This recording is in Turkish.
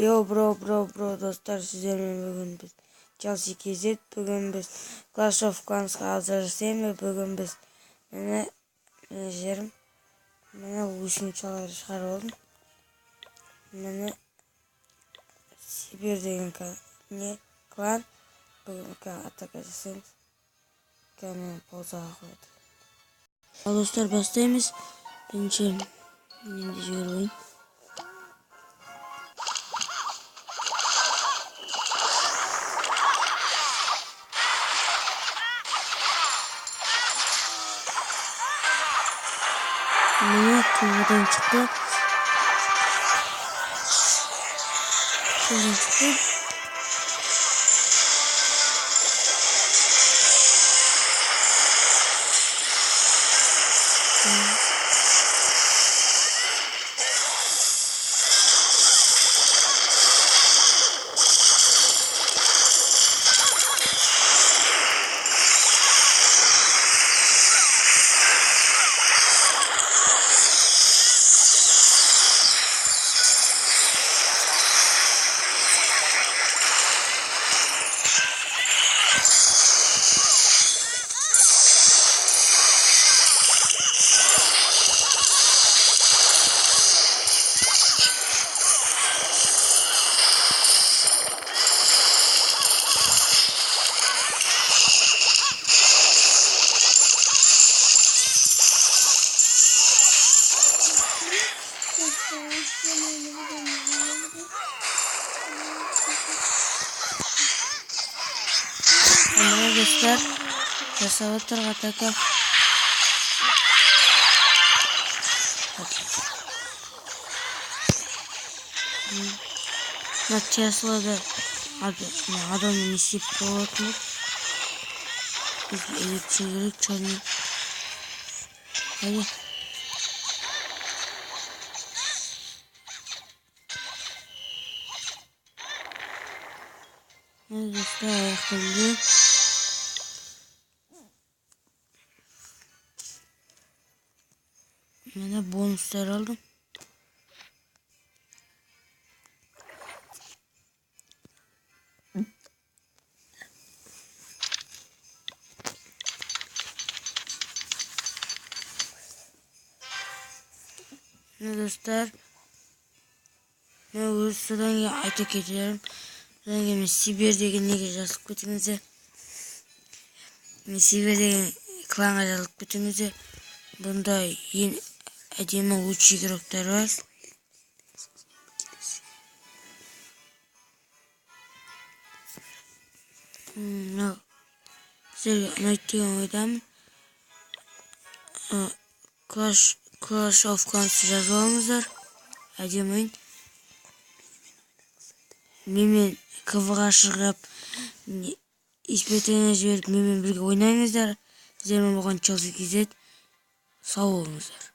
Yo bro dostlar, sizlerle bugün biz Chelsea KZ, bugün biz Clash of Clans'ga hazırlayayım ve bugün biz menajerim bu işin çalar çıkar oldum. Sibir degan klan bugün atak edeceğiz. Kendime poza koydum. Dostlar başlayayız. Birinci oyun. Kıvırdan çıktı. Arkadaşlar Kasavatar ataka Tesla'da adamın işi provatlık biz elektrikleri çalıyor. Hadi arkadaşlar ayaklandı. Ben bonuslar aldım. Dostlar Sıradan ayta geçiyorum. Sıradan Sibir'deki yazılık bütünüze. Sibir'deki klan yazılık bütünüze. Bunda yeni edeme uç yigiroklar var. Sizlerge anlatacağım oydan Clash of Clans yazılamızlar. Edeme Memen kıvığa шығып испытание жіберіп менімен бірге ойнаңыздар. Сіздермен болған Chelsea KZ. Сау болыңыздар.